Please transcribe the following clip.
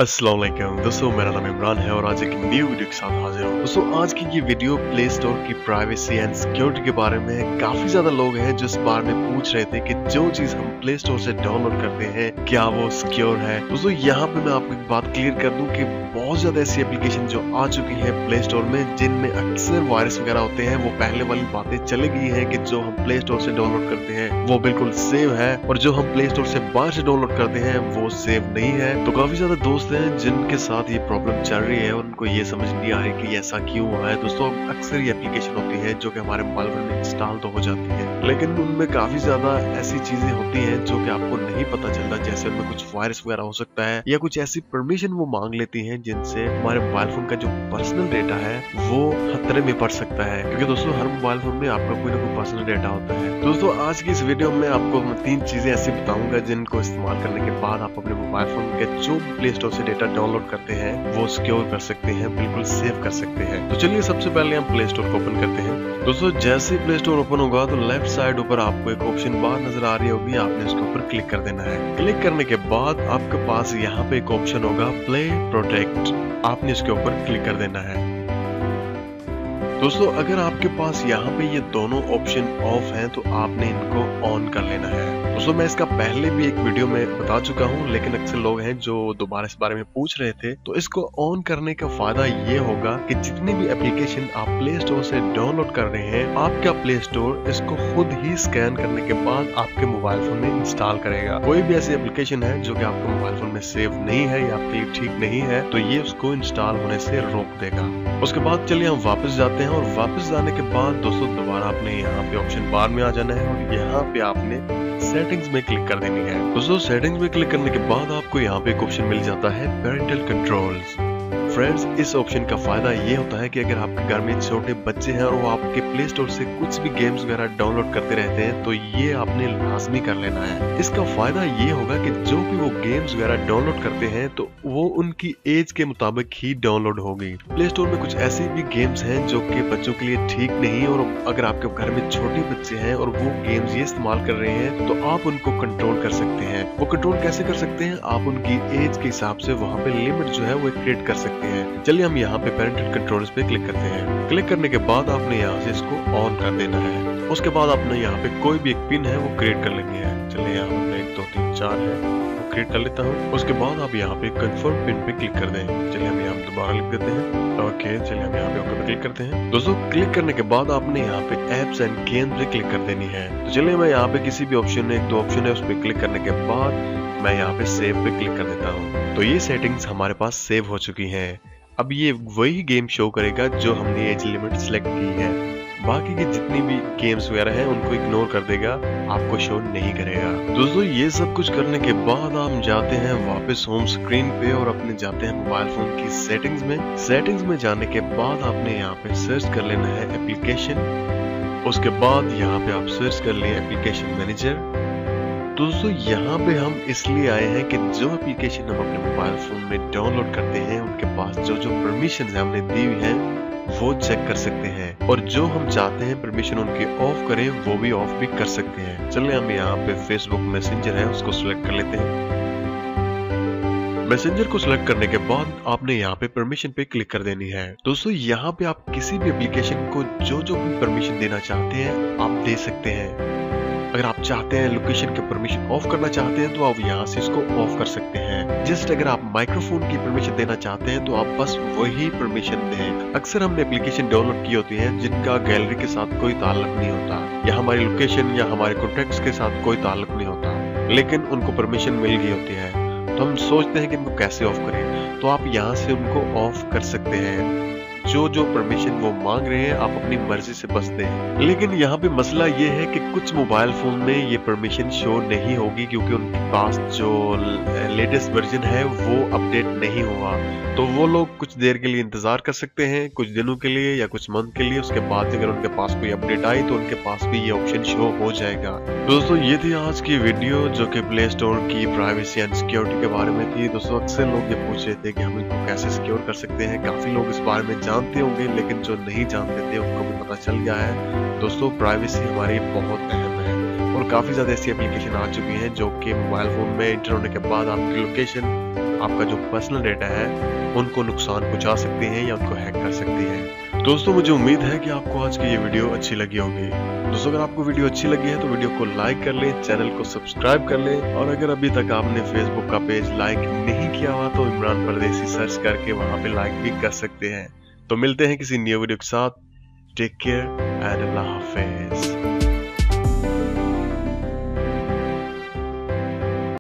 अस्सलाम वालेकुम दोस्तों, मेरा नाम इमरान है और आज एक न्यू वीडियो के साथ हाजिर हूँ। दोस्तों आज की ये वीडियो प्ले स्टोर की प्राइवेसी एंड सिक्योरिटी के बारे में है। काफी ज्यादा लोग हैं जो इस बारे में पूछ रहे थे कि जो चीज हम प्ले स्टोर से डाउनलोड करते हैं क्या वो सिक्योर है। दोस्तों यहाँ पे मैं आपको एक बात क्लियर कर दूं कि बहुत ज्यादा ऐसी एप्लीकेशन जो आ चुकी है प्ले स्टोर में जिनमें अक्सर वायरस वगैरह होते हैं, वो पहले वाली बातें चली गई है कि जो हम प्ले स्टोर से डाउनलोड करते हैं वो बिल्कुल सेव है और जो हम प्ले स्टोर से बाहर से डाउनलोड करते हैं वो सेव नहीं है। तो काफी ज्यादा दोस्त हैं जिनके साथ ये प्रॉब्लम चल रही है और उनको ये समझ नहीं आ रही कि ऐसा क्यों हुआ है। दोस्तों अक्सर ये एप्लीकेशन होती है जो कि हमारे मोबाइल में इंस्टॉल तो हो जाती है, लेकिन उनमें काफी ज्यादा ऐसी चीजें होती हैं जो कि आपको नहीं पता चलता, जैसे उनमें कुछ वायरस वगैरह हो सकता है या कुछ ऐसी परमिशन वो मांग लेती हैं जिनसे हमारे मोबाइल फोन का जो पर्सनल डेटा है वो खतरे में पड़ सकता है, क्योंकि दोस्तों हर मोबाइल फोन में आपका कोई ना कोई पर्सनल डेटा होता है। दोस्तों आज की इस वीडियो में आपको 3 चीजें ऐसी बताऊंगा जिनको इस्तेमाल करने के बाद आप अपने मोबाइल फोन के जो प्ले स्टोर से डेटा डाउनलोड करते हैं वो सिक्योर कर सकते हैं, बिल्कुल सेव कर सकते हैं। तो चलिए सबसे पहले हम प्ले स्टोर को ओपन करते हैं। दोस्तों जैसे प्ले स्टोर ओपन होगा तो लेफ्ट साइड ऊपर आपको एक ऑप्शन बार नजर आ रही होगी, आपने इसके ऊपर क्लिक कर देना है। क्लिक करने के बाद आपके पास यहाँ पे एक ऑप्शन होगा प्ले प्रोटेक्ट, आपने इसके ऊपर क्लिक कर देना है। दोस्तों अगर आपके पास यहाँ पे ये दोनों ऑप्शन ऑफ हैं तो आपने इनको ऑन कर लेना है। दोस्तों मैं इसका पहले भी एक वीडियो में बता चुका हूँ, लेकिन अक्सर लोग हैं जो दोबारा इस बारे में पूछ रहे थे। तो इसको ऑन करने का फायदा ये होगा कि जितनी भी एप्लीकेशन आप प्ले स्टोर से डाउनलोड कर रहे हैं, आपका प्ले स्टोर इसको खुद ही स्कैन करने के बाद आपके मोबाइल फोन में इंस्टॉल करेगा। कोई भी ऐसी एप्लीकेशन है जो कि आपके मोबाइल फोन में सेव नहीं है या आपके लिए ठीक नहीं है तो ये उसको इंस्टॉल होने से रोक देगा। उसके बाद चलिए हम वापस जाते हैं और वापस जाने के बाद दोस्तों दोबारा आपने यहाँ पे ऑप्शन बार में आ जाना है और यहाँ पे आपने सेटिंग्स में क्लिक कर देनी है। दोस्तों सेटिंग्स में क्लिक करने के बाद आपको यहाँ पे एक ऑप्शन मिल जाता है पेरेंटल कंट्रोल्स। फ्रेंड्स इस ऑप्शन का फायदा ये होता है कि अगर आपके घर में छोटे बच्चे हैं और वो आपके प्ले स्टोर से कुछ भी गेम्स वगैरह डाउनलोड करते रहते हैं तो ये आपने लाजमी कर लेना है। इसका फायदा ये होगा कि जो भी वो गेम्स वगैरह डाउनलोड करते हैं तो वो उनकी एज के मुताबिक ही डाउनलोड होगी। प्ले स्टोर में कुछ ऐसी भी गेम्स हैं जो कि बच्चों के लिए ठीक नहीं, और अगर आपके घर में छोटे बच्चे हैं और वो गेम्स ये इस्तेमाल कर रहे हैं तो आप उनको कंट्रोल कर सकते हैं। वो कंट्रोल कैसे कर सकते हैं? आप उनकी एज के हिसाब से वहाँ पे लिमिट जो है वो क्रिएट कर सकते हैं। चलिए हम यहाँ पे पेरेंटल कंट्रोल्स पे क्लिक करते हैं। क्लिक करने के बाद आपने यहाँ से इसको ऑन कर देना है। उसके बाद आपने यहाँ पे कोई भी एक पिन है वो क्रिएट कर लेनी है। चलिए यहाँ पे 1 2 3 4 है वो क्रिएट कर लेता हूँ। उसके बाद आप यहाँ पे कंफर्म पिन पे क्लिक कर दें। चलिए हम यहाँ दोबारा लिख देते हैं ओके। चलिए हम यहाँ पे ओके पे क्लिक करते हैं। दोस्तों क्लिक करने के बाद आपने यहाँ पे एप्स एंड गेम्स पे क्लिक कर देनी है। तो चलिए मैं यहाँ पे किसी भी ऑप्शन 1 2 ऑप्शन है उस पर क्लिक करने के बाद मैं यहाँ पे सेव पे क्लिक कर देता हूँ। तो ये सेटिंग्स हमारे पास सेव हो चुकी है। अब ये वही गेम शो करेगा जो हमने एज लिमिट सेलेक्ट की है। बाकी की जितनी भी गेम्स वगैरह हैं उनको इग्नोर कर देगा, आपको शो नहीं करेगा। दोस्तों ये सब कुछ करने के बाद हम जाते हैं वापस होम स्क्रीन पे और अपने जाते हैं मोबाइल फोन की सेटिंग्स में। सेटिंग्स में जाने के बाद आपने यहाँ पे सर्च कर लेना है एप्लीकेशन। उसके बाद यहाँ पे आप सर्च कर लें एप्लीकेशन मैनेजर। दोस्तों यहाँ पे हम इसलिए आए हैं कि जो एप्लीकेशन हम अपने मोबाइल फोन में डाउनलोड करते हैं उनके पास जो जो परमिशन हमने दी हुई है वो चेक कर सकते हैं, और जो हम चाहते हैं परमिशन उनकी ऑफ करें वो भी ऑफ भी कर सकते हैं। चलिए हम यहाँ पे फेसबुक मैसेंजर है उसको सिलेक्ट कर लेते हैं। मैसेंजर को सिलेक्ट करने के बाद आपने यहाँ पे परमिशन पे क्लिक कर देनी है। दोस्तों यहाँ पे आप किसी भी एप्लीकेशन को जो जो भी परमिशन देना चाहते हैं आप दे सकते हैं। अगर आप चाहते हैं लोकेशन के परमिशन ऑफ करना चाहते हैं तो आप यहाँ से इसको ऑफ कर सकते हैं। जस्ट अगर आप माइक्रोफोन की परमिशन देना चाहते हैं तो आप बस वही परमिशन दें। अक्सर हमने एप्लीकेशन डाउनलोड की होती है जिनका गैलरी के साथ कोई ताल्लुक नहीं होता या हमारी लोकेशन या हमारे कॉन्टेक्ट्स के साथ कोई ताल्लुक नहीं होता, लेकिन उनको परमिशन मिल गई होती है तो हम सोचते हैं कि इनको कैसे ऑफ करें। तो आप यहाँ से उनको ऑफ कर सकते हैं। जो जो परमिशन वो मांग रहे हैं आप अपनी मर्जी से बस दें। लेकिन यहाँ पे मसला ये है कि कुछ मोबाइल फोन में ये परमिशन शो नहीं होगी क्योंकि उनके पास जो लेटेस्ट वर्जन है वो अपडेट नहीं हुआ। तो वो लोग कुछ देर के लिए इंतजार कर सकते हैं, कुछ दिनों के लिए या कुछ मंथ के लिए। उसके बाद अगर उनके पास कोई अपडेट आई तो उनके पास भी ये ऑप्शन शो हो जाएगा। दोस्तों ये थी आज की वीडियो जो कि प्ले स्टोर की प्राइवेसी एंड सिक्योरिटी के बारे में थी। दोस्तों अक्सर लोग ये पूछ रहे थे कि हम इनको कैसे सिक्योर कर सकते हैं। काफी लोग इस बारे में जानते होंगे, लेकिन जो नहीं जानते थे उनको भी पता चल गया है। दोस्तों प्राइवेसी हमारी बहुत अहम है और काफी ज्यादा ऐसी एप्लीकेशन आ चुकी हैं जो कि मोबाइल फोन में एंटर होने के बाद आपकी लोकेशन आपका जो पर्सनल डेटा है उनको नुकसान पहुंचा सकते हैं या उनको हैक कर सकते हैं। दोस्तों मुझे उम्मीद है कि आपको आज की ये वीडियो अच्छी लगी होगी। दोस्तों अगर आपको वीडियो अच्छी लगी है तो वीडियो को लाइक कर लें, चैनल को सब्सक्राइब कर लें, और अगर अभी तक आपने फेसबुक का पेज लाइक नहीं किया हुआ तो इमरान परदेसी सर्च करके वहां पे लाइक भी कर सकते हैं। तो मिलते हैं किसी न्यू वीडियो के साथ। टेक केयर एंड अल्लाह हाफिज।